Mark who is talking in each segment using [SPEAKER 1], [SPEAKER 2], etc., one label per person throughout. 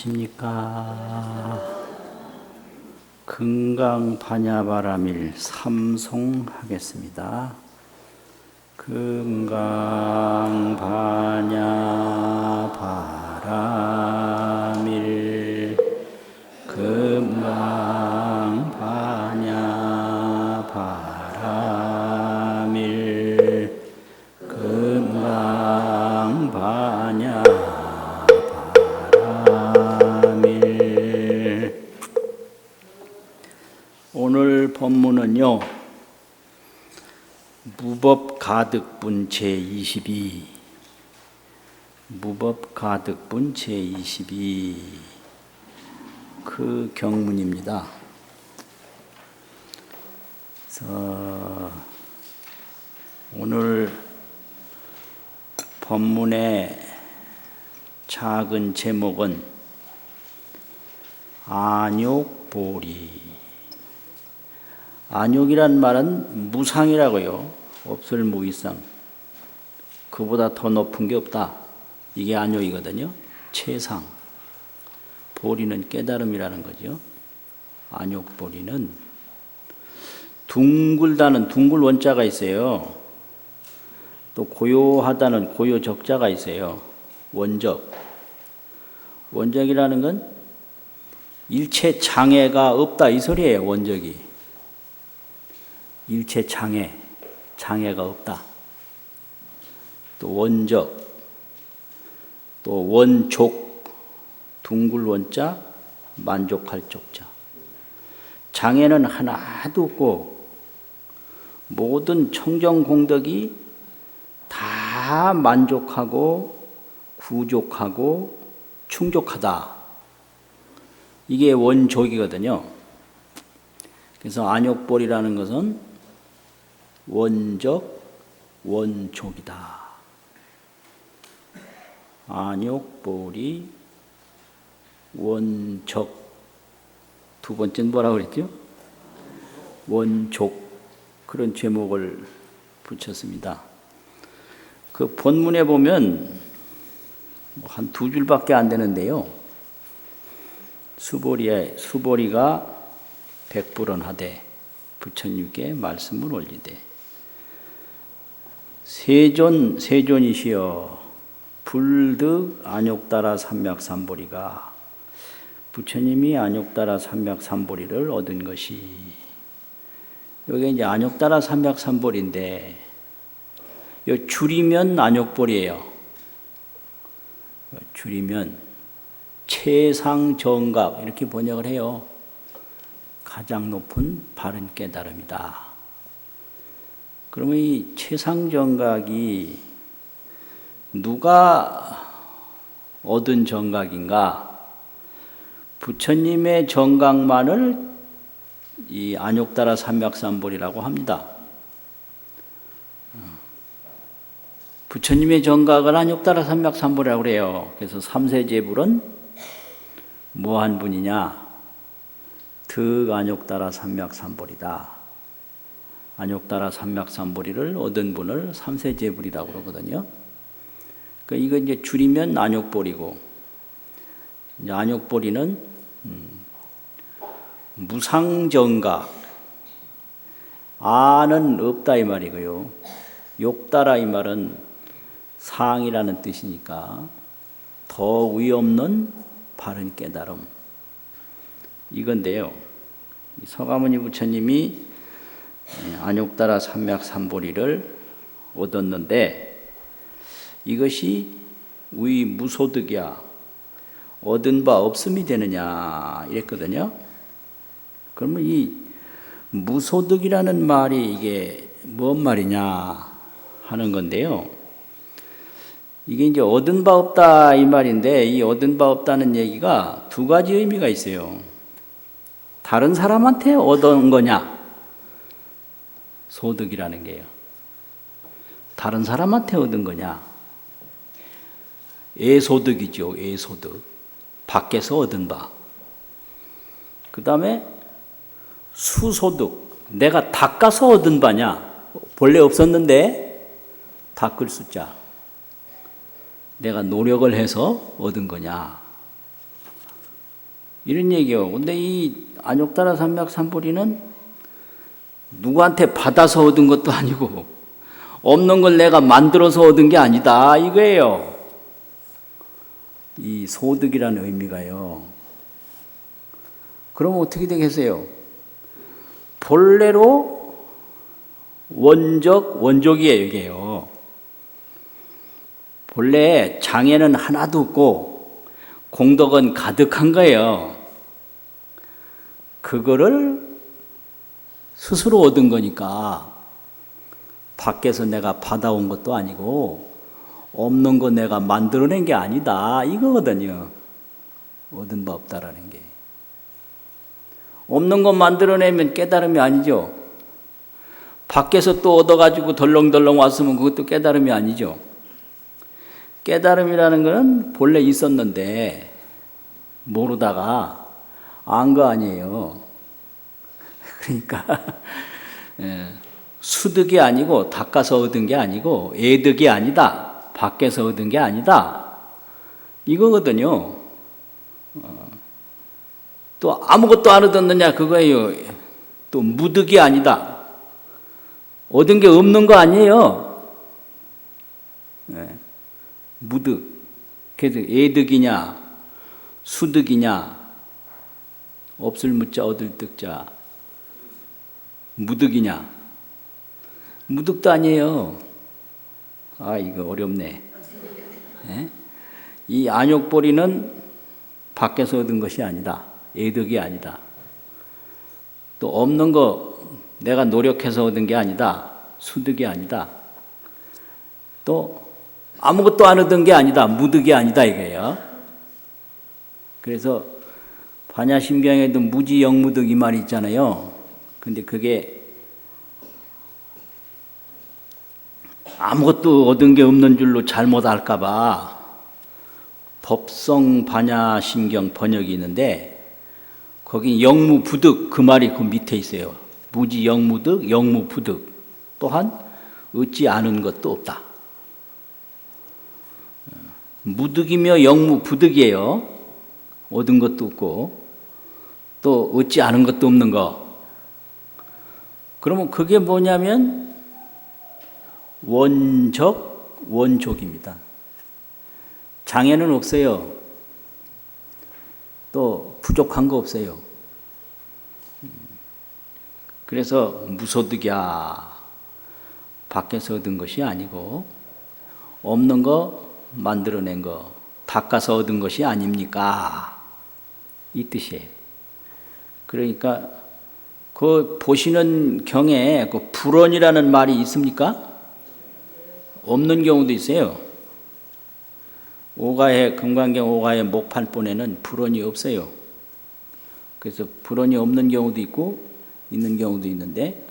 [SPEAKER 1] 안녕하십니까. 금강반야바라밀 삼송하겠습니다. 금강반야바라밀 금강반야바라밀 금강반야 오늘 법문은요, 무법가득분 제22 무법가득분 제22 그 경문입니다. 그래서 오늘 법문의 작은 제목은 안욕보리. 안욕이란 말은 무상이라고요. 없을 무이상. 그보다 더 높은 게 없다. 이게 안욕이거든요. 최상. 보리는 깨달음이라는 거죠. 안욕보리는 둥글다는 둥글 원자가 있어요. 또 고요하다는 고요 적자가 있어요. 원적. 원적이라는 건 일체 장애가 없다 이 소리예요. 원적이. 일체 장애가 없다. 또 원적, 또 원족, 둥글 원자, 만족할 족자. 장애는 하나도 없고 모든 청정공덕이 다 만족하고 구족하고 충족하다. 이게 원족이거든요. 그래서 안욕보리라는 것은 원적, 원족이다. 안욕보리, 원적. 두 번째는 뭐라고 그랬죠? 원족. 그런 제목을 붙였습니다. 그 본문에 보면 한 두 줄밖에 안 되는데요. 수보리가 백불언하되 부처님께 말씀을 올리되 세존이시여 불득 안욕따라 삼맥삼보리가 부처님이 안욕따라 삼맥삼보리를 얻은 것이 여기 이제 안욕따라 삼맥삼보리인데 요 줄이면 안욕보리예요. 줄이면 최상정각 이렇게 번역을 해요. 가장 높은 바른 깨달음이다. 그러면 이 최상정각이 누가 얻은 정각인가? 부처님의 정각만을 이 안욕따라 삼맥삼보리라고 합니다. 부처님의 정각을 안욕따라 삼맥삼보리라고 그래요. 그래서 삼세제불은 뭐한 분이냐? 득 안욕따라 삼맥삼보리다. 안욕따라 삼맥삼보리를 얻은 분을 삼세제불이라고 그러거든요. 그러니까 이거 이제 줄이면 안욕보리고, 이제 안욕보리는 무상정각, 아는 없다 이 말이고요. 욕따라 이 말은 상이라는 뜻이니까 더 위없는 바른 깨달음. 이건데요. 서가모니 부처님이 안욕따라 삼맥삼보리를 얻었는데 이것이 위 무소득이야. 얻은 바 없음이 되느냐 이랬거든요. 그러면 이 무소득이라는 말이 이게 뭔 말이냐 하는 건데요. 이게 이제 얻은 바 없다 이 말인데 이 얻은 바 없다는 얘기가 두 가지 의미가 있어요. 다른 사람한테 얻은 거냐? 소득이라는 게요. 다른 사람한테 얻은 거냐? 애소득이죠. 애소득. 밖에서 얻은 바. 그 다음에 수소득. 내가 닦아서 얻은 바냐? 본래 없었는데 닦을 숫자. 내가 노력을 해서 얻은 거냐. 이런 얘기요. 근데 이 안욕따라 삼맥삼보리는 누구한테 받아서 얻은 것도 아니고 없는 걸 내가 만들어서 얻은 게 아니다 이거예요. 이 소득이라는 의미가요. 그럼 어떻게 되겠어요? 본래로 원족이에요 이게요. 본래 장애는 하나도 없고 공덕은 가득한 거예요. 그거를 스스로 얻은 거니까 밖에서 내가 받아온 것도 아니고 없는 거 내가 만들어낸 게 아니다 이거거든요. 얻은 바 없다라는 게. 없는 거 만들어내면 깨달음이 아니죠. 밖에서 또 얻어가지고 덜렁덜렁 왔으면 그것도 깨달음이 아니죠. 깨달음이라는 것은 본래 있었는데 모르다가 안 거 아니에요. 그러니까 수득이 아니고 닦아서 얻은 게 아니고 애득이 아니다. 밖에서 얻은 게 아니다. 이거거든요. 또 아무것도 안 얻었느냐 그거예요. 또 무득이 아니다. 얻은 게 없는 거 아니에요. 무득. 그래서 애득이냐 수득이냐 없을 무자 얻을 득자 무득이냐 무득도 아니에요. 아 이거 어렵네. 이 안욕보리는 밖에서 얻은 것이 아니다. 애득이 아니다. 또 없는 거 내가 노력해서 얻은 게 아니다. 수득이 아니다. 또 아무것도 안 얻은 게 아니다. 무득이 아니다 이거예요. 그래서 반야심경에도 무지 영무득 이 말이 있잖아요. 근데 그게 아무것도 얻은 게 없는 줄로 잘못 알까봐 법성 반야심경 번역이 있는데 거기 영무부득 그 말이 그 밑에 있어요. 무지 영무득 영무부득 또한 얻지 않은 것도 없다. 무득이며 영무부득이에요. 얻은 것도 없고 또 얻지 않은 것도 없는 거. 그러면 그게 뭐냐면 원족입니다. 장애는 없어요. 또 부족한 거 없어요. 그래서 무소득이야. 밖에서 얻은 것이 아니고 없는 거 만들어낸 거 닦아서 얻은 것이 아닙니까? 이 뜻이에요. 그러니까 그 보시는 경에 그 불언이라는 말이 있습니까? 없는 경우도 있어요. 오가의 금강경 오가의 목판본에는 불언이 없어요. 그래서 불언이 없는 경우도 있고 있는 경우도 있는데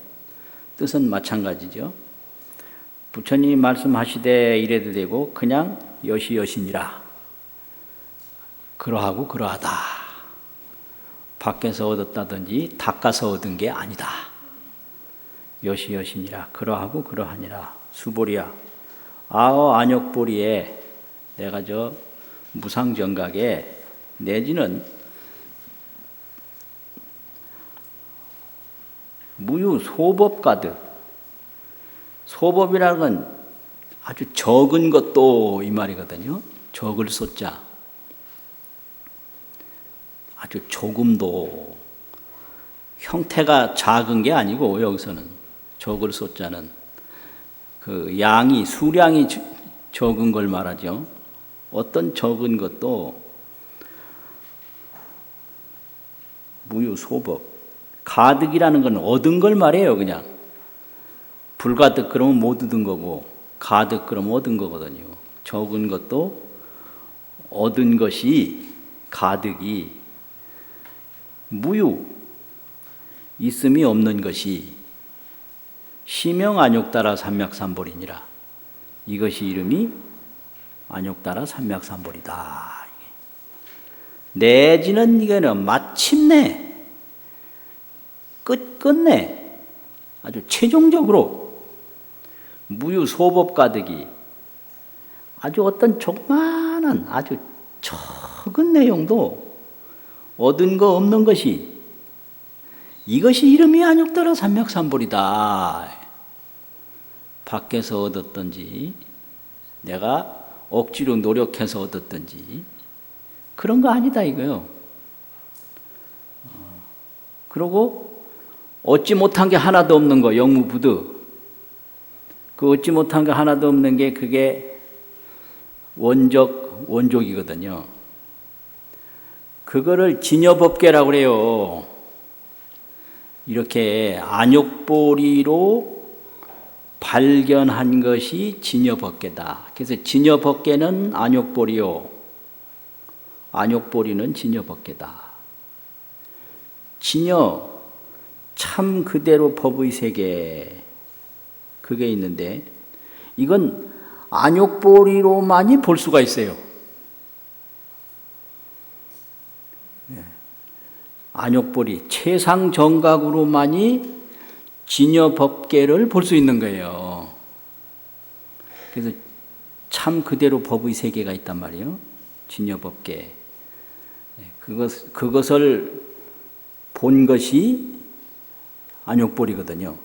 [SPEAKER 1] 뜻은 마찬가지죠. 부처님이 말씀하시되 이래도 되고 그냥 여시여신이라. 그러하고 그러하다. 밖에서 얻었다든지 닦아서 얻은 게 아니다. 여시여신이라. 그러하고 그러하니라. 수보리야. 아어 안욕보리에 내가 저 무상정각에 내지는 무유소법가득. 소법이라는 건 아주 적은 것도 이 말이거든요. 적을 소자. 아주 조금도. 형태가 작은 게 아니고 여기서는 적을 소자는 그 양이 수량이 적은 걸 말하죠. 어떤 적은 것도 무유소법. 가득이라는 건 얻은 걸 말해요. 그냥 불가득 그러면 못 얻은 거고 가득 그러면 얻은 거거든요. 적은 것도 얻은 것이 가득이 무유 있음이 없는 것이 시명 안욕따라 삼맥삼보리니라. 이것이 이름이 안욕따라 삼맥삼보리다. 내지는 이거는 마침내 끝끝내 아주 최종적으로 무유소법 가득이 아주 어떤 조그만한 아주 적은 내용도 얻은 거 없는 것이, 이것이 이름이 안욕따라 삼맥삼볼이다. 밖에서 얻었든지 내가 억지로 노력해서 얻었든지 그런 거 아니다 이거요. 그리고 얻지 못한 게 하나도 없는 거, 영무부득. 그 얻지 못한 게 하나도 없는 게 그게 원족이거든요. 그거를 진여법계라고 그래요. 이렇게 안욕보리로 발견한 것이 진여법계다. 그래서 진여법계는 안욕보리요, 안욕보리는 진여법계다. 진여, 참 그대로 법의 세계, 그게 있는데 이건 안욕보리로만이 볼 수가 있어요. 안욕보리, 최상정각으로만이 진여법계를 볼 수 있는 거예요. 그래서 참 그대로 법의 세계가 있단 말이에요. 진여법계. 그것을 본 것이 안욕보리거든요.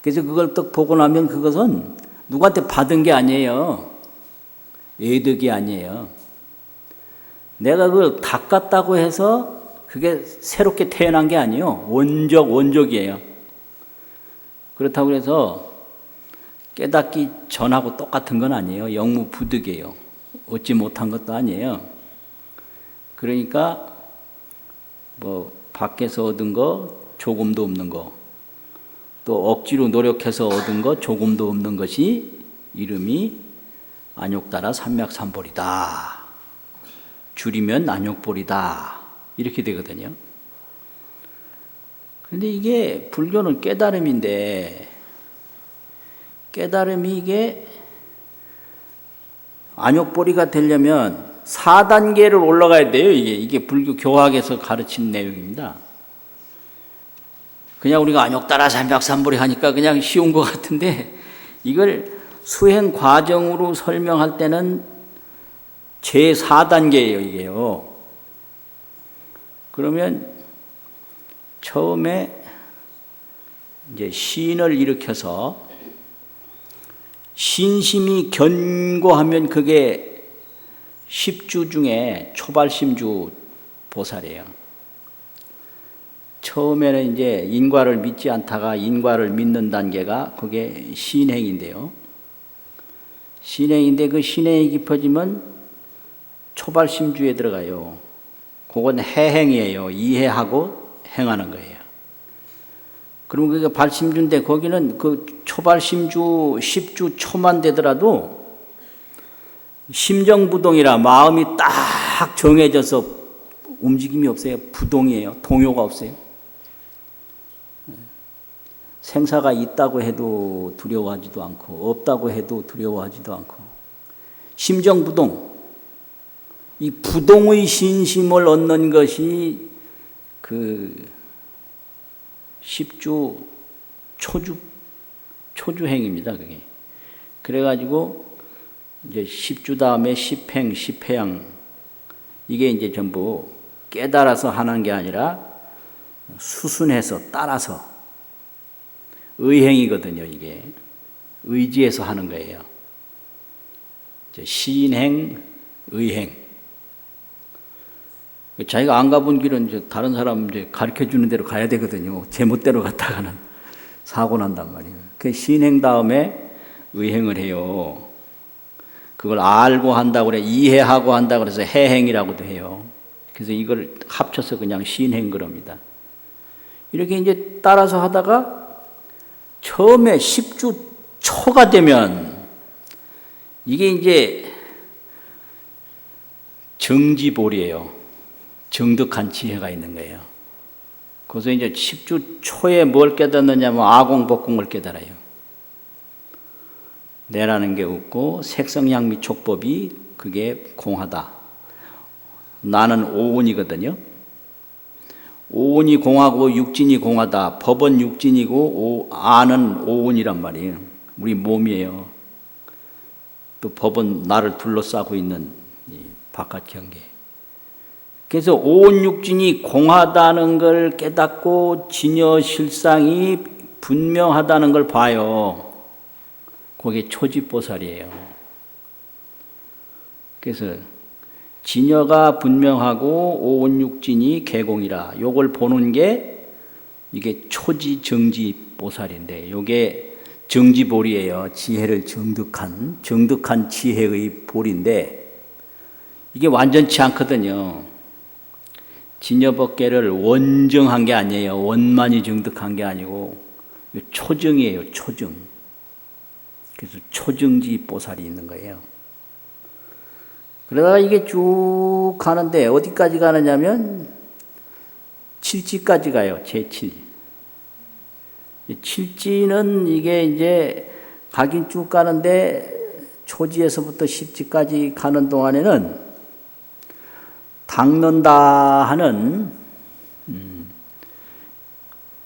[SPEAKER 1] 그래서 그걸 딱 보고 나면 그것은 누구한테 받은 게 아니에요. 애득이 아니에요. 내가 그걸 닦았다고 해서 그게 새롭게 태어난 게 아니에요. 원족이에요. 그렇다고 해서 깨닫기 전하고 똑같은 건 아니에요. 영무부득이에요. 얻지 못한 것도 아니에요. 그러니까 뭐 밖에서 얻은 거 조금도 없는 거, 또 억지로 노력해서 얻은 거 조금도 없는 것이 이름이 안욕따라 삼맥삼볼이다. 줄이면 안욕볼이다. 이렇게 되거든요. 그런데 이게 불교는 깨달음인데, 깨달음이 이게 안욕보리가 되려면 4단계를 올라가야 돼요. 이게 불교 교학에서 가르친 내용입니다. 그냥 우리가 안욕따라 삼맥삼볼이 하니까 그냥 쉬운 것 같은데, 이걸 수행 과정으로 설명할 때는 제4단계예요, 이게요. 그러면 처음에 이제 신을 일으켜서 신심이 견고하면 그게 10주 중에 초발심주 보살이에요. 처음에는 이제 인과를 믿지 않다가 인과를 믿는 단계가 그게 신행인데요. 신행인데 그 신행이 깊어지면 초발심주에 들어가요. 그건 해행이에요. 이해하고 행하는 거예요. 그러면 그게 발심주인데 거기는 그 초발심주 10주 초만 되더라도 심정부동이라 마음이 딱 정해져서 움직임이 없어요. 부동이에요. 동요가 없어요. 생사가 있다고 해도 두려워하지도 않고 없다고 해도 두려워하지도 않고 심정부동, 이 부동의 신심을 얻는 것이 그 10주 초주행입니다. 그게. 그래가지고 이제 10주 다음에 10행, 10회양, 이게 이제 전부 깨달아서 하는 게 아니라 수순해서 따라서 의행이거든요. 이게 의지해서 하는 거예요. 신행, 의행. 자기가 안 가본 길은 이제 다른 사람 이제 가르쳐 주는 대로 가야 되거든요. 제멋대로 갔다가는 사고 난단 말이에요. 그 신행 다음에 의행을 해요. 그걸 알고 한다고 그래, 이해하고 한다고 그래서 해행이라고도 해요. 그래서 이걸 합쳐서 그냥 신행 그럽니다. 이렇게 이제 따라서 하다가 처음에 10주 초가 되면 이게 이제 정지볼이에요. 정득한 지혜가 있는 거예요. 그래서 이제 10주 초에 뭘 깨닫느냐면 아공복공을 깨달아요. 내라는 게 없고 색성향미 촉법이 그게 공하다. 나는 오온이거든요. 오온이 공하고 육진이 공하다. 법은 육진이고 아는 오온이란 말이에요. 우리 몸이에요. 또 법은 나를 둘러싸고 있는 이 바깥 경계. 그래서 오온육진이 공하다는 걸 깨닫고 진여실상이 분명하다는 걸 봐요. 그게 초지보살이에요. 그래서 진여가 분명하고 오온육진이 개공이라 요걸 보는 게 이게 초지정지보살인데 요게 정지볼이에요. 지혜를 정득한 지혜의 볼인데 이게 완전치 않거든요. 진여법계를 원정한 게 아니에요. 원만히 정득한 게 아니고 초정이에요. 초정. 그래서 초정지보살이 있는 거예요. 그러다가 이게 쭉 가는데 어디까지 가느냐면 칠지까지 가요. 제7. 칠지는 이게 이제 가긴 쭉 가는데 초지에서부터 십지까지 가는 동안에는 닦는다 하는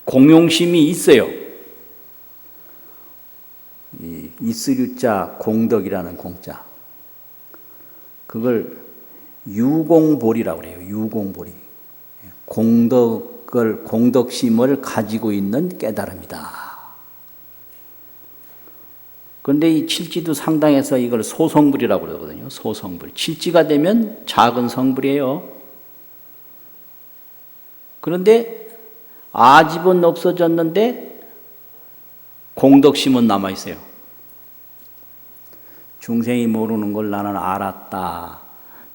[SPEAKER 1] 공용심이 있어요. 이스류자 공덕이라는 공자. 그걸 유공볼이라고 그래요. 유공볼이. 공덕심을 가지고 있는 깨달음이다. 그런데 이 칠지도 상당해서 이걸 소성불이라고 그러거든요. 소성불. 칠지가 되면 작은 성불이에요. 그런데 아집은 없어졌는데 공덕심은 남아있어요. 중생이 모르는 걸 나는 알았다.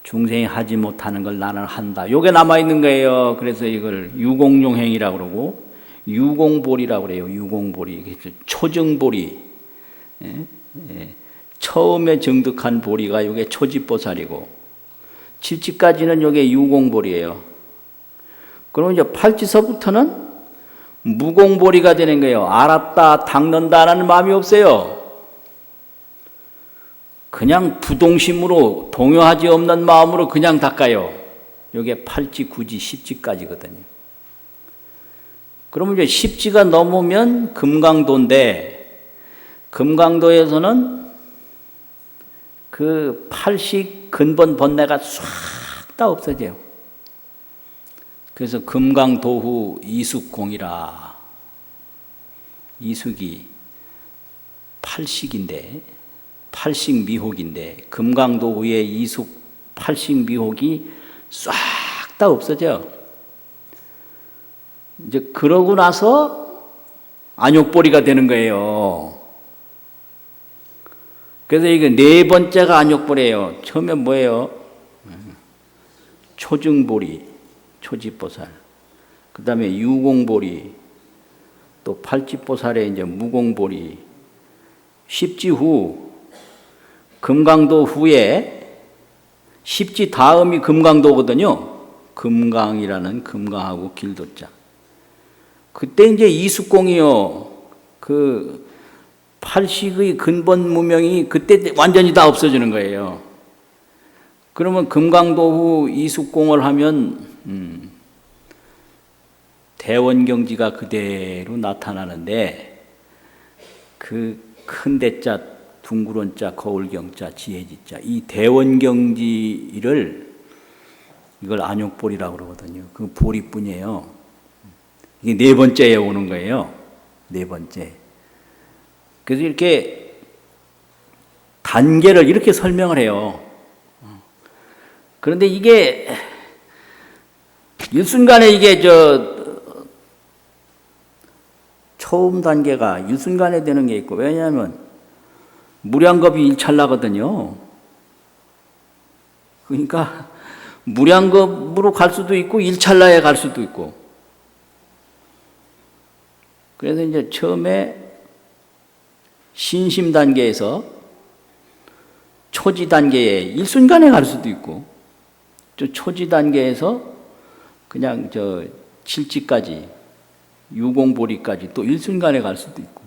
[SPEAKER 1] 중생이 하지 못하는 걸 나는 한다. 요게 남아있는 거예요. 그래서 이걸 유공용행이라고 그러고 유공볼이라고 그래요. 유공볼이. 초정볼이. 처음에 정득한 보리가 이게 초지보살이고 칠지까지는 이게 유공보리예요. 그러면 이제 팔지서부터는 무공보리가 되는 거예요. 알았다, 닦는다라는 마음이 없어요. 그냥 부동심으로 동요하지 없는 마음으로 그냥 닦아요. 이게 팔지, 구지, 십지까지거든요. 그러면 이제 십지가 넘으면 금강도인데 금강도에서는 그 팔식 근본 번뇌가 싹 다 없어져요. 그래서 금강도후 이숙공이라. 이숙이 팔식인데 팔식 미혹인데 금강도후의 이숙 팔식 미혹이 싹 다 없어져. 이제 그러고 나서 안욕보리가 되는 거예요. 그래서 이게 네 번째가 안욕보리예요. 처음에 뭐예요? 초증보리, 초지보살. 그 다음에 유공보리, 또 팔지보살의 이제 무공보리. 십지 후, 금강도 후에 십지 다음이 금강도거든요. 금강이라는 금강하고 길도자. 그때 이제 이숙공이요. 그 팔식의 근본 무명이 그때 완전히 다 없어지는 거예요. 그러면 금강도 후 이숙공을 하면 대원경지가 그대로 나타나는데 그 큰 대자, 둥그런 자, 거울경자, 지혜지자 이 대원경지를 이걸 안욕보리라고 그러거든요. 그 보리뿐이에요. 이게 네 번째에 오는 거예요. 네 번째. 그래서 이렇게 단계를 이렇게 설명을 해요. 그런데 이게 일순간에 이게 처음 단계가 일순간에 되는 게 있고, 왜냐하면 무량겁이 일찰나거든요. 그러니까 무량겁으로 갈 수도 있고 일찰나에 갈 수도 있고. 그래서 이제 처음에 신심 단계에서 초지 단계에 일순간에 갈 수도 있고, 또 초지 단계에서 그냥 칠지까지 유공보리까지 또 일순간에 갈 수도 있고,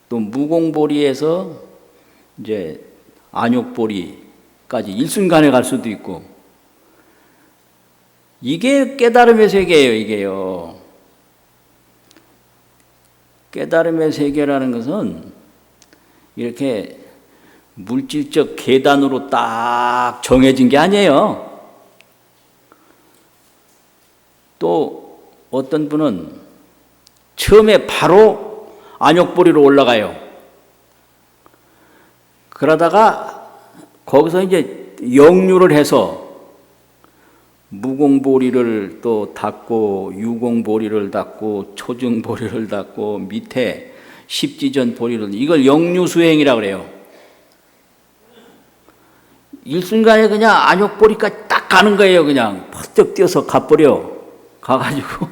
[SPEAKER 1] 또 무공보리에서 이제 안욕보리까지 일순간에 갈 수도 있고, 이게 깨달음의 세계예요. 이게요. 깨달음의 세계라는 것은 이렇게 물질적 계단으로 딱 정해진 게 아니에요. 또 어떤 분은 처음에 바로 안욕보리로 올라가요. 그러다가 거기서 이제 역류를 해서 무공보리를 또 닦고 유공보리를 닦고 초증보리를 닦고 밑에 십지전 보리를, 이걸 역류수행이라고 그래요. 일순간에 그냥 안욕보리까지 딱 가는 거예요. 그냥 퍼뜩 뛰어서 가버려. 가가지고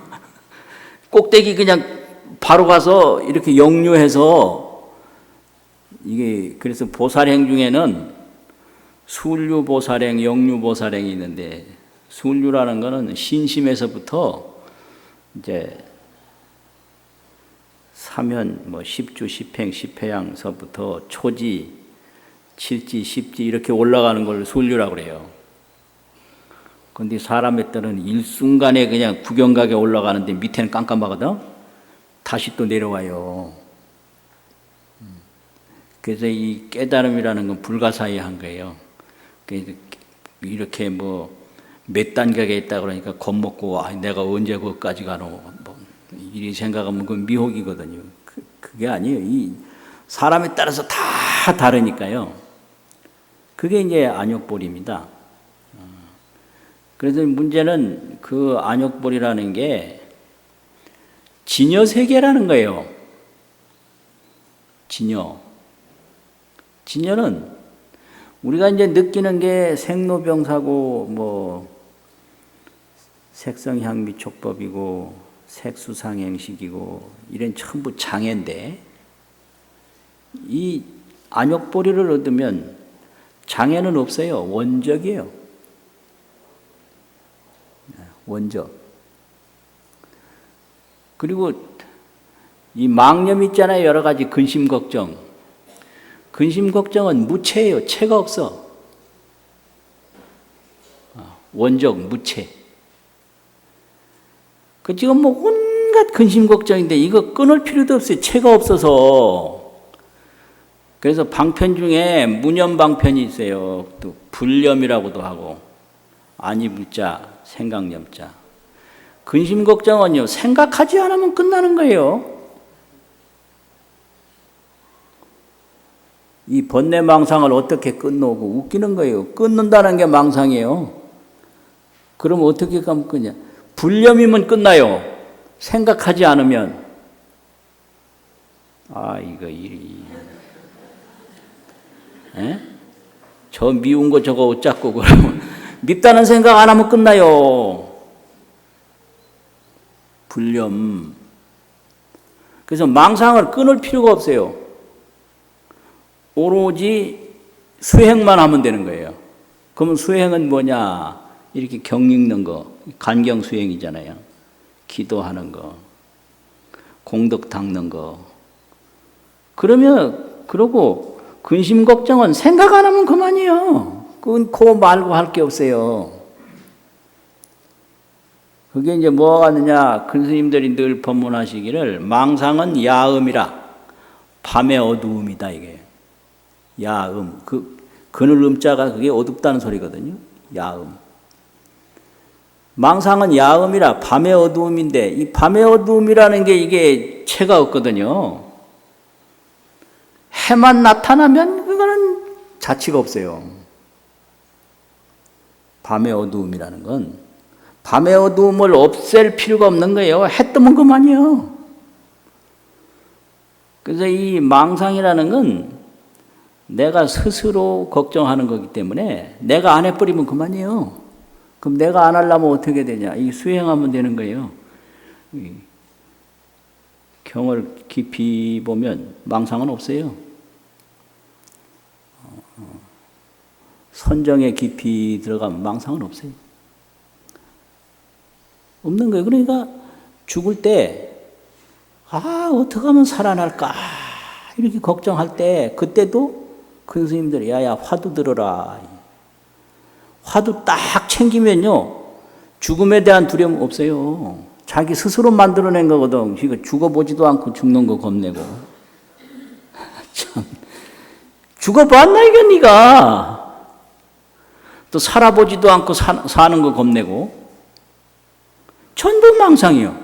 [SPEAKER 1] 꼭대기 그냥 바로 가서 이렇게 역류해서, 이게 그래서 보살행 중에는 순류보살행, 역류보살행이 있는데, 순류라는 거는 신심에서부터 이제 사면, 뭐 십주, 십행, 십회양서부터 초지, 칠지, 십지 이렇게 올라가는 걸 순류라고 그래요. 그런데 사람에 따른 일순간에 그냥 구경각에 올라가는데 밑에는 깜깜하거든. 다시 또 내려와요. 그래서 이 깨달음이라는 건 불가사의한 거예요. 이렇게 뭐 몇 단계가 있다 그러니까 겁먹고 내가 언제 거기까지 가노 뭐 이리 생각하면 그건 미혹이거든요. 그게 아니에요. 이 사람에 따라서 다 다르니까요. 그게 이제 안욕보리입니다. 그래서 문제는 그 안욕보리라는 게 진여세계라는 거예요. 진여는 우리가 이제 느끼는 게 생로병사고, 뭐 색성향미촉법이고 색수상행식이고 이런 전부 장애인데, 이 안욕보리를 얻으면 장애는 없어요. 원적이에요. 원적. 그리고 이 망념 있잖아요. 여러 가지 근심 걱정. 근심 걱정은 무체예요. 체가 없어. 원적 무체. 그 지금 뭐 온갖 근심 걱정인데 이거 끊을 필요도 없어요. 체가 없어서. 그래서 방편 중에 무념방편이 있어요. 또 불념이라고도 하고, 아니불자, 생각념자. 근심 걱정은요, 생각하지 않으면 끝나는 거예요. 이 번뇌망상을 어떻게 끊노고 웃기는 거예요. 끊는다는 게 망상이에요. 그럼 어떻게 하면 끊냐? 불념이면 끝나요. 생각하지 않으면. 이거 일이. 저 미운 거 저거 어쩌고 그러면 밉다는 생각 안 하면 끝나요. 불념. 그래서 망상을 끊을 필요가 없어요. 오로지 수행만 하면 되는 거예요. 그러면 수행은 뭐냐? 이렇게 경 읽는 거, 간경 수행이잖아요. 기도하는 거, 공덕 닦는 거. 그러고 근심 걱정은 생각 안 하면 그만이에요. 그거 말고 할 게 없어요. 그게 이제 뭐가 하느냐? 큰 스님들이 늘 법문하시기를 망상은 야음이라, 밤의 어두움이다 이게. 야음. 그늘 음자가 그게 어둡다는 소리거든요. 야음. 망상은 야음이라 밤의 어두움인데, 이 밤의 어두움이라는 게 이게 체가 없거든요. 해만 나타나면 그거는 자취가 없어요. 밤의 어두움이라는 건 밤의 어두움을 없앨 필요가 없는 거예요. 해 뜨면 그만이에요. 그래서 이 망상이라는 건 내가 스스로 걱정하는 거기 때문에 내가 안 해버리면 그만이에요. 그럼 내가 안 하려면 어떻게 되냐? 이 수행하면 되는 거예요. 경을 깊이 보면 망상은 없어요. 선정에 깊이 들어가면 망상은 없어요. 없는 거예요. 그러니까 죽을 때, 어떻게 하면 살아날까? 이렇게 걱정할 때, 그때도 큰 스님들이, 야야, 화두 들어라. 화두 딱 챙기면요, 죽음에 대한 두려움 없어요. 자기 스스로 만들어낸 거거든. 이거 죽어보지도 않고 죽는 거 겁내고. 참, 죽어봤나, 이거 니가. 또 살아보지도 않고 사는 거 겁내고. 전부 망상이요.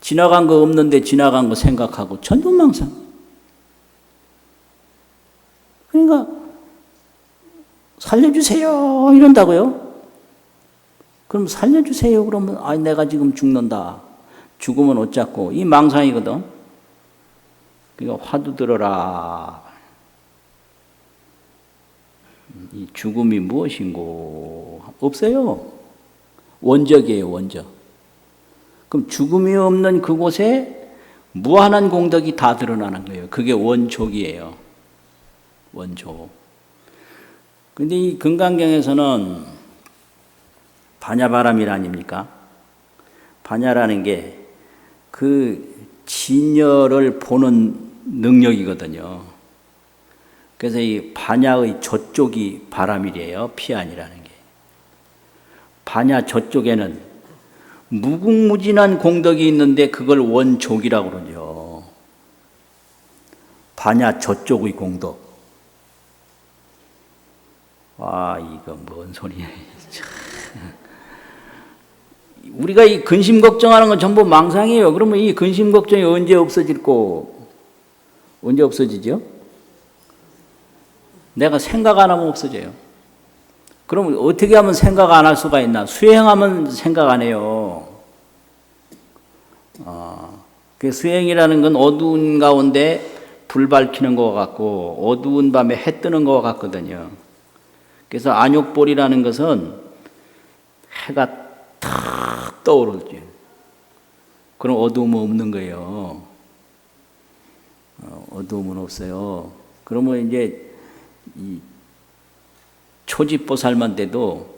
[SPEAKER 1] 지나간 거 없는데 지나간 거 생각하고 전부 망상. 그러니까 살려주세요 이런다고요. 그럼 살려주세요 그러면 아 내가 지금 죽는다. 죽으면 어쩌고 이 망상이거든. 그러니까 화두 들어라. 이 죽음이 무엇인고? 없어요. 원적이에요, 원적. 그럼 죽음이 없는 그곳에 무한한 공덕이 다 드러나는 거예요. 그게 원족이에요. 원족. 근데 이 금강경에서는 반야바람일 아닙니까? 반야라는 게 그 진열을 보는 능력이거든요. 그래서 이 반야의 저쪽이 바람이래요. 피안이라는 게. 반야 저쪽에는 무궁무진한 공덕이 있는데 그걸 원족이라고 그러죠. 반야 저쪽의 공덕. 와, 이거 뭔 소리야. 우리가 이 근심 걱정하는 건 전부 망상이에요. 그러면 이 근심 걱정이 언제 없어질고, 언제 없어지죠? 내가 생각 안 하면 없어져요. 그럼 어떻게 하면 생각 안 할 수가 있나? 수행하면 생각 안 해요. 그 수행이라는 건 어두운 가운데 불 밝히는 것 같고 어두운 밤에 해 뜨는 것 같거든요. 그래서 안욕볼이라는 것은 해가 탁 떠오르죠. 그럼 어두움은 없는 거예요. 어두움은 없어요. 그러면 이제 이 초지보살만 돼도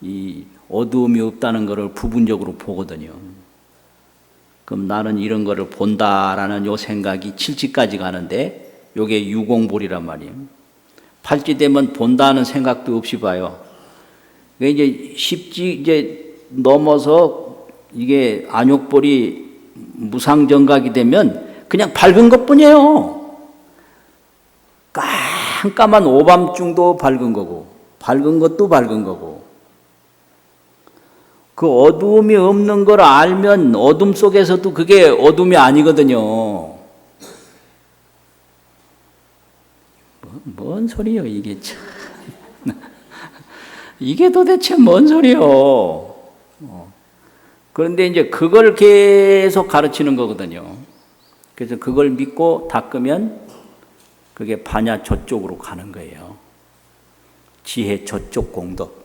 [SPEAKER 1] 이 어두움이 없다는 것을 부분적으로 보거든요. 그럼 나는 이런 거를 본다라는 요 생각이 칠지까지 가는데 요게 유공볼이란 말이에요. 팔찌되면 본다는 생각도 없이 봐요. 이제 십지 이제 넘어서 이게 안욕볼이 무상정각이 되면 그냥 밝은 것뿐이에요. 깜깜한 오밤중도 밝은 거고 밝은 것도 밝은 거고 그 어두움이 없는 걸 알면 어둠 속에서도 그게 어둠이 아니거든요. 뭔 소리요 이게 참. 이게 도대체 뭔 소리요. 그런데 이제 그걸 계속 가르치는 거거든요. 그래서 그걸 믿고 닦으면 그게 반야 저쪽으로 가는 거예요. 지혜 저쪽 공덕.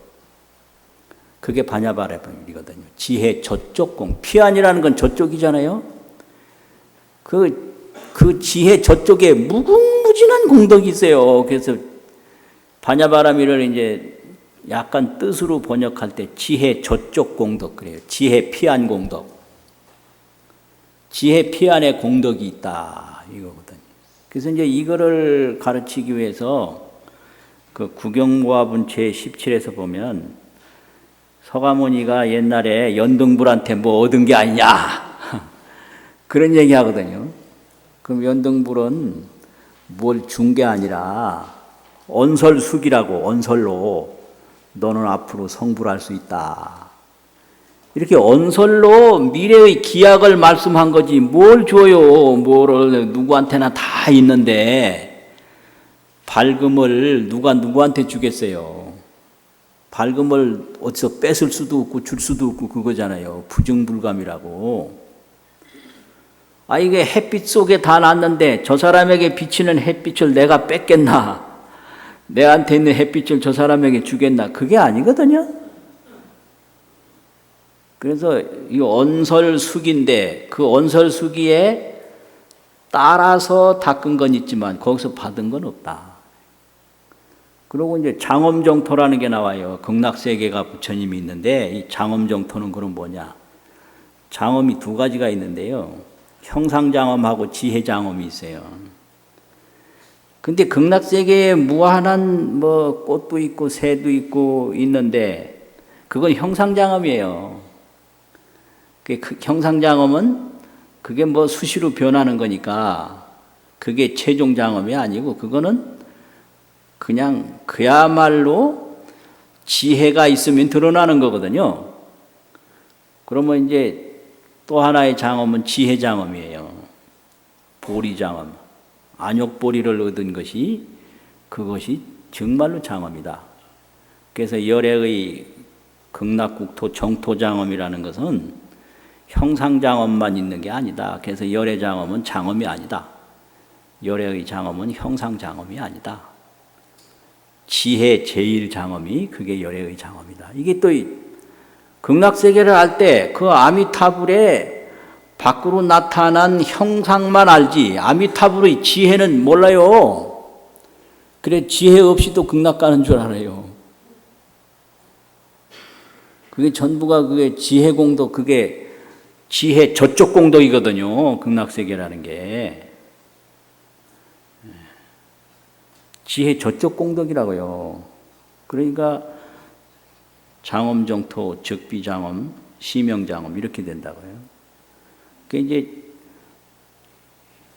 [SPEAKER 1] 그게 반야바람이거든요. 지혜 저쪽 공. 피안이라는 건 저쪽이잖아요. 그 지혜 저쪽에 무궁무진한 공덕이 있어요. 그래서 반야바람이를 이제 약간 뜻으로 번역할 때 지혜 저쪽 공덕 그래요. 지혜 피안 공덕. 지혜 피안에 공덕이 있다 이거거든요. 그래서 이제 이거를 가르치기 위해서 그 구경모합은 제17에서 보면 서가모니가 옛날에 연등불한테 뭐 얻은 게 아니냐 그런 얘기 하거든요. 그럼 연등불은 뭘 준 게 아니라 언설숙이라고 언설로 너는 앞으로 성불할 수 있다. 이렇게 언설로 미래의 기약을 말씀한 거지 뭘 줘요. 뭐를 누구한테나 다 있는데 밝음을 누가 누구한테 주겠어요. 밝음을 어디서 뺏을 수도 없고 줄 수도 없고 그거잖아요. 부증불감이라고. 아 이게 햇빛 속에 다 났는데 저 사람에게 비치는 햇빛을 내가 뺏겠나? 내한테 있는 햇빛을 저 사람에게 주겠나? 그게 아니거든요. 그래서 이 언설수기인데 그 언설수기에 따라서 닦은 건 있지만 거기서 받은 건 없다. 그리고 이제 장엄정토라는 게 나와요. 극락세계가 부처님이 있는데 이 장엄정토는 그럼 뭐냐? 장엄이 두 가지가 있는데요. 형상장엄하고 지혜장엄이 있어요. 근데 극락세계에 무한한 뭐 꽃도 있고 새도 있고 있는데 그건 형상장엄이에요. 그 형상장엄은 그게 뭐 수시로 변하는 거니까 그게 최종장엄이 아니고 그거는 그냥 그야말로 지혜가 있으면 드러나는 거거든요. 그러면 이제 또 하나의 장엄은 지혜장엄이에요. 보리장엄. 안욕보리를 얻은 것이 그것이 정말로 장엄이다. 그래서 열애의 극락국토 정토장엄이라는 것은 형상장엄만 있는 게 아니다. 그래서 열애장엄은 장엄이 아니다. 열애의 장엄은 형상장엄이 아니다. 지혜 제일장엄이 그게 열애의 장엄이다. 이게 또 극락세계를 알 때 그 아미타불의 밖으로 나타난 형상만 알지 아미타불의 지혜는 몰라요. 그래 지혜 없이도 극락 가는 줄 알아요. 그게 전부가 그게 지혜공덕 그게 지혜 저쪽 공덕이거든요. 극락세계라는 게. 지혜 저쪽 공덕이라고요. 그러니까 장엄정토, 적비장엄, 시명장엄 이렇게 된다고요. 그러니까 이제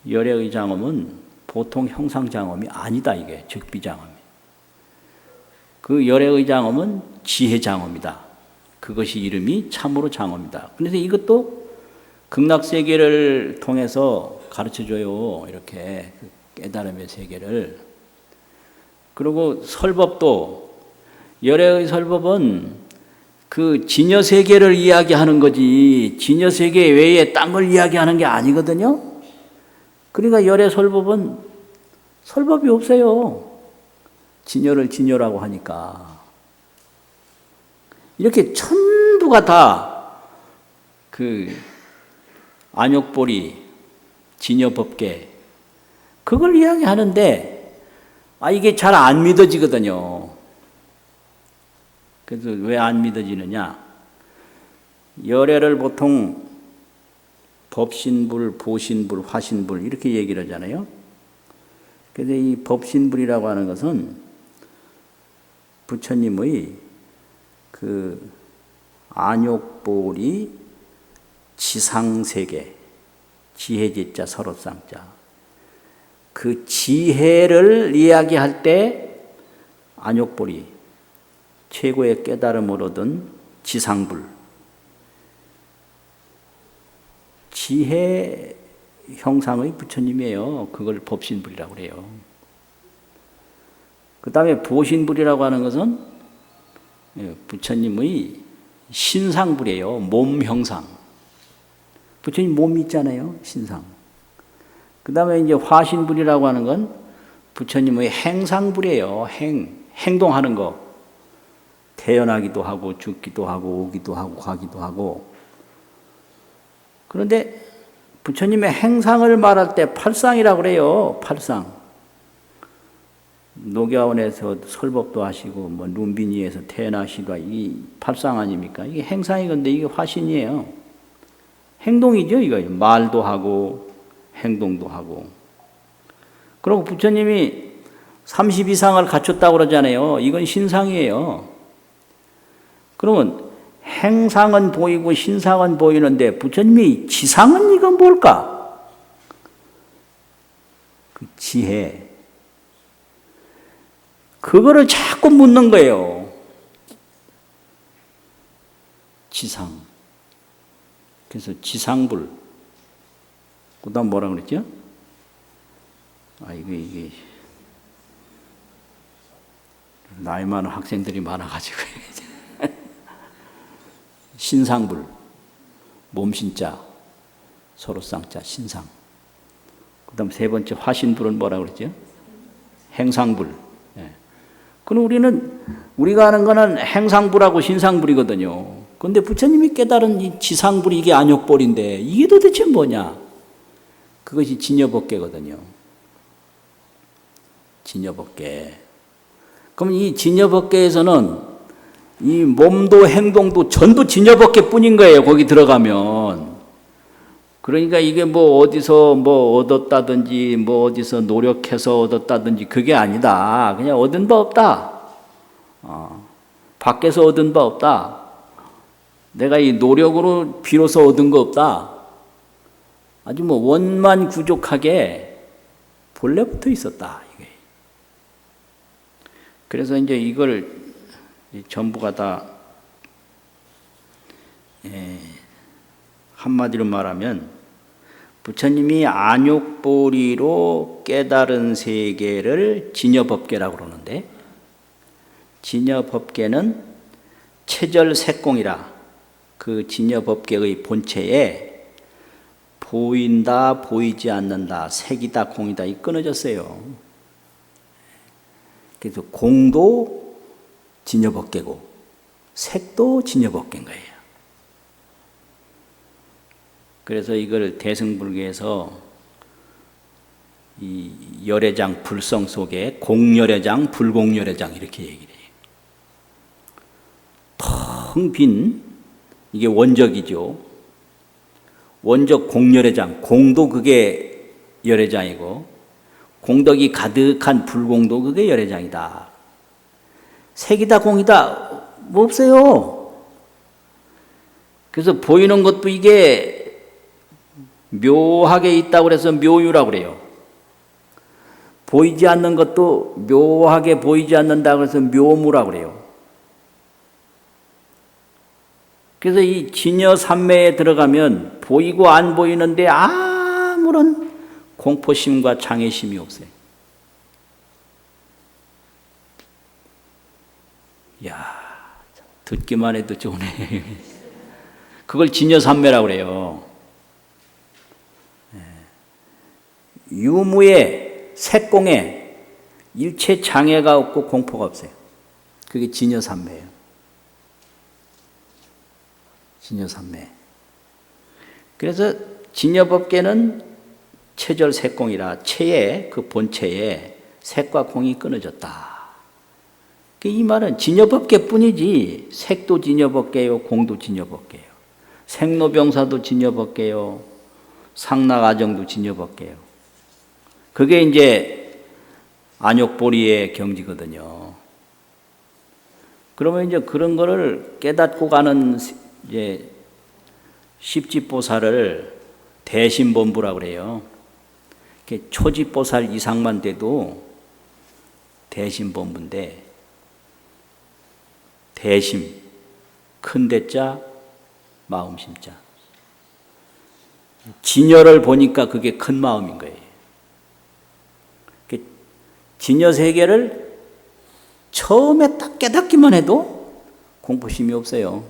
[SPEAKER 1] 열애의 장엄은 보통 형상장엄이 아니다. 이게 적비장엄이. 그 열애의 장엄은 지혜장엄이다. 그것이 이름이 참으로 장엄이다. 그래서 이것도 극락세계를 통해서 가르쳐줘요. 이렇게 깨달음의 세계를. 그리고 설법도 열애의 설법은 그 진여세계를 이야기하는 거지 진여세계 외에 딴 걸 이야기하는 게 아니거든요. 그러니까 열애 설법은 설법이 없어요. 진여를 진여라고 하니까. 이렇게 전부가 다 그 안욕보리, 진여법계 그걸 이야기하는데 이게 잘 안 믿어지거든요. 그래서 왜 안 믿어지느냐? 열애를 보통 법신불, 보신불, 화신불 이렇게 얘기를 하잖아요. 그래서 이 법신불이라고 하는 것은 부처님의 그 안욕보리 지상세계, 지혜지자 서로쌍자 그 지혜를 이야기할 때 안욕보리 최고의 깨달음을 얻은 지상불 지혜 형상의 부처님이에요. 그걸 법신불이라고 그래요. 그 다음에 보신불이라고 하는 것은 부처님의 신상불이에요. 몸 형상. 부처님 몸이 있잖아요. 신상. 그 다음에 이제 화신불이라고 하는 건 부처님의 행상불이에요. 행동하는 거. 태어나기도 하고 죽기도 하고 오기도 하고 가기도 하고. 그런데 부처님의 행상을 말할 때 팔상이라고 그래요. 팔상. 녹야원에서 설법도 하시고 뭐 룸비니에서 태어나시고 이 팔상 아닙니까? 이게 행상이건데 이게 화신이에요. 행동이죠. 이거 말도 하고 행동도 하고. 그리고 부처님이 30 이상을 갖췄다고 그러잖아요. 이건 신상이에요. 그러면 행상은 보이고 신상은 보이는데 부처님이 지상은 이건 뭘까? 그 지혜. 그거를 자꾸 묻는 거예요. 지상. 그래서 지상불. 그 다음 뭐라 그랬죠? 이게 나이 많은 학생들이 많아가지고. 신상불. 몸신자. 서로쌍자. 신상. 그 다음 세 번째 화신불은 뭐라 그랬죠? 행상불. 그럼 우리가 하는 거는 행상불하고 신상불이거든요. 그런데 부처님이 깨달은 이 지상불이 이게 안욕불인데 이게 도대체 뭐냐? 그것이 진여법계거든요. 진여법계. 그럼 이 진여법계에서는 이 몸도 행동도 전부 진여법계 뿐인 거예요. 거기 들어가면. 그러니까 이게 뭐 어디서 뭐 얻었다든지 뭐 어디서 노력해서 얻었다든지 그게 아니다. 그냥 얻은 바 없다. 밖에서 얻은 바 없다. 내가 이 노력으로 비로소 얻은 거 없다. 아주 뭐 원만구족하게 본래 붙어 있었다. 이게. 그래서 이제 이걸 전부가 다 한마디로 말하면 부처님이 안욕보리로 깨달은 세계를 진여법계라고 그러는데, 진여법계는 체절색공이라 그 진여법계의 본체에 보인다, 보이지 않는다, 색이다, 공이다, 이 끊어졌어요. 그래서 공도 진여법계고 색도 진여법계인 거예요. 그래서 이걸 대승불교에서 이 열애장 불성 속에 공열애장, 불공열애장 이렇게 얘기를 해요. 텅 빈, 이게 원적이죠. 원적 공열애장, 공도 그게 열애장이고 공덕이 가득한 불공도 그게 열애장이다. 색이다, 공이다, 뭐 없어요. 그래서 보이는 것도 이게 묘하게 있다고 그래서 묘유라고 그래요. 보이지 않는 것도 묘하게 보이지 않는다고 그래서 묘무라고 그래요. 그래서 이 진여삼매에 들어가면 보이고 안 보이는데 아무런 공포심과 장애심이 없어요. 이야, 듣기만 해도 좋네. 그걸 진여삼매라고 그래요. 유무에 색공에 일체 장애가 없고 공포가 없어요. 그게 진여삼매예요. 진여삼매. 그래서 진여법계는 체절색공이라 체의 그 본체에 색과 공이 끊어졌다. 이 말은 진여법계뿐이지 색도 진여법계요, 공도 진여법계요, 생로병사도 진여법계요, 상락아정도 진여법계요. 그게 이제 안욕보리의 경지거든요. 그러면 이제 그런 거를 깨닫고 가는 이제 십지보살을 대심본부라고 그래요. 초지보살 이상만 돼도 대심본부인데, 대심, 큰 대자, 마음심자. 진여를 보니까 그게 큰 마음인 거예요. 진여 세계를 처음에 딱 깨닫기만 해도 공포심이 없어요.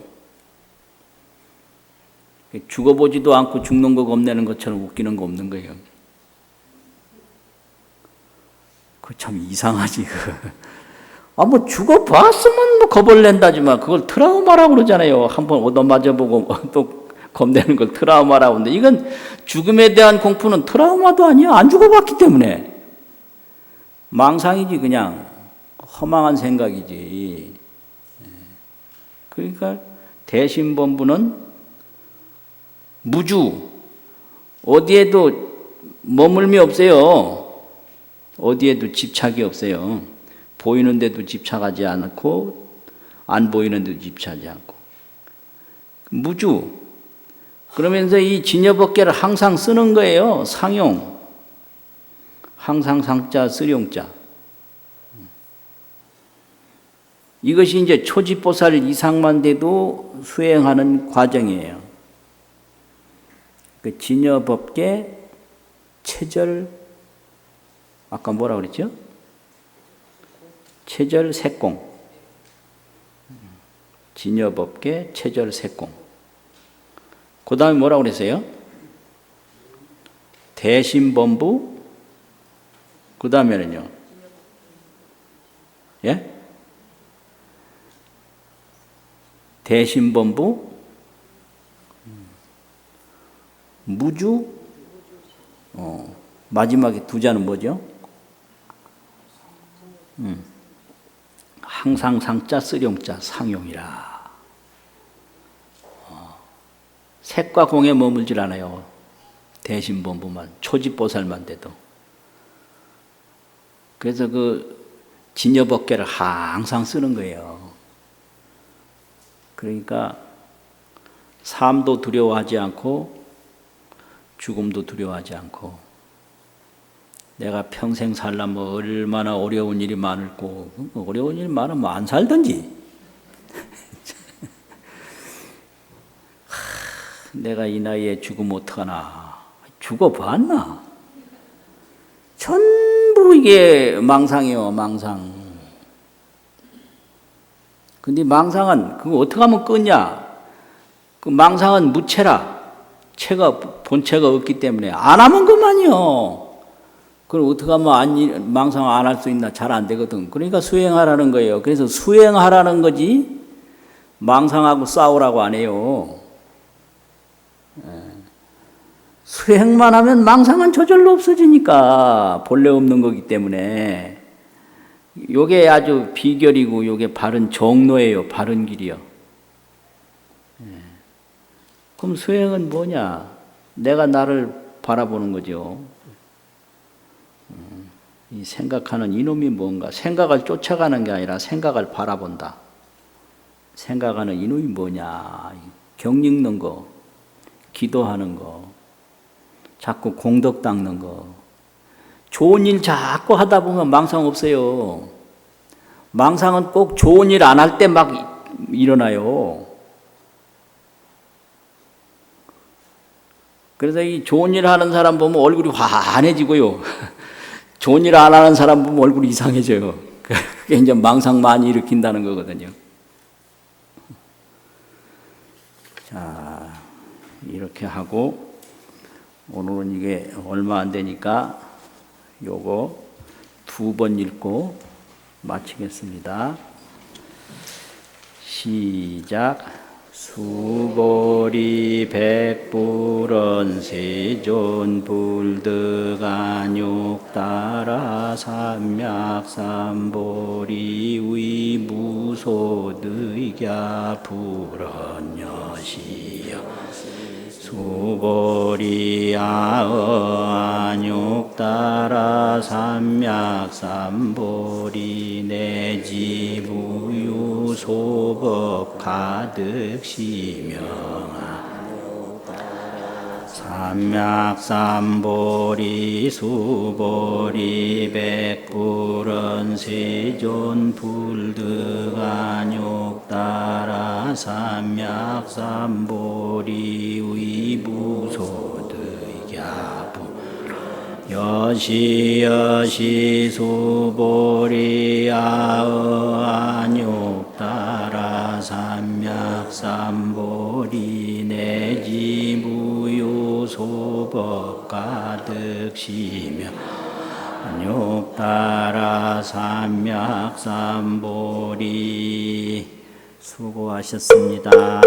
[SPEAKER 1] 죽어보지도 않고 죽는 거 겁내는 것처럼 웃기는 거 없는 거예요. 그 참 이상하지. 뭐 죽어봤으면 뭐 겁을 낸다지만 그걸 트라우마라고 그러잖아요. 한번 얻어맞아보고 또 겁내는 걸 트라우마라고 하는데, 이건 죽음에 대한 공포는 트라우마도 아니야. 안 죽어봤기 때문에. 망상이지, 그냥 허망한 생각이지. 그러니까 대심본부는 무주, 어디에도 머물미 없어요. 어디에도 집착이 없어요. 보이는 데도 집착하지 않고 안 보이는 데도 집착하지 않고 무주. 그러면서 이 진여법계를 항상 쓰는 거예요. 상용, 항상 상자, 쓰룡자. 이것이 이제 초지보살 이상만 돼도 수행하는 과정이에요. 그 진여법계 체절, 아까 뭐라 그랬죠? 체절색공. 진여법계 체절색공. 그 다음에 뭐라고 그랬어요? 대심본부. 그 다음에는요? 예? 대심본부, 무주, 마지막에 두 자는 뭐죠? 항상 상자, 쓰룡자, 상용이라. 색과 공에 머물질 않아요. 대심본부만, 초지보살만 돼도. 그래서 그 진여법계를 항상 쓰는 거예요. 그러니까 삶도 두려워하지 않고 죽음도 두려워하지 않고, 내가 평생 살려면 얼마나 어려운 일이 많을고, 어려운 일이 많으면 안 살든지. 내가 이 나이에 죽으면 어떡하나. 죽어봤나? 전부 이게 망상이요, 망상. 근데 망상은 그거 어떻게 하면 끊냐? 그 망상은 무체라. 본체가 없기 때문에 안 하면 그만이요. 그럼 어떻게 하면 망상 안 할 수 있나? 잘 안 되거든. 그러니까 수행하라는 거예요. 그래서 수행하라는 거지 망상하고 싸우라고 안 해요. 수행만 하면 망상은 저절로 없어지니까 본래 없는 거기 때문에 요게 아주 비결이고 요게 바른 정로예요. 바른 길이요. 그럼 수행은 뭐냐? 내가 나를 바라보는 거죠. 이 생각하는 이놈이 뭔가? 생각을 쫓아가는 게 아니라 생각을 바라본다. 생각하는 이놈이 뭐냐? 경 읽는 거, 기도하는 거, 자꾸 공덕 닦는 거. 좋은 일 자꾸 하다 보면 망상 없어요. 망상은 꼭 좋은 일 안 할 때 막 일어나요. 그래서 이 좋은 일 하는 사람 보면 얼굴이 환해지고요. 좋은 일 안 하는 사람 보면 얼굴이 이상해져요. 그게 이제 망상 많이 일으킨다는 거거든요. 자, 이렇게 하고 오늘은 이게 얼마 안 되니까 요거 2번 읽고 마치겠습니다. 시작. 수보리 백불언 세존 불득안욕 따라 삼맥삼보리 위무소득야 불언여시여 수보리 아언욕 따라 삼맥삼보리 내지무유 소법 가득 시명하 삼맥삼보리 수보리 백불언 세존 불득안욕 따라 삼맥삼보리 위무소득야부 여시 수보리 아언욕 따라 삼맥삼보리 내지무유 소법 가득 시며 안욕 따라 삼맥삼보리 수고하셨습니다.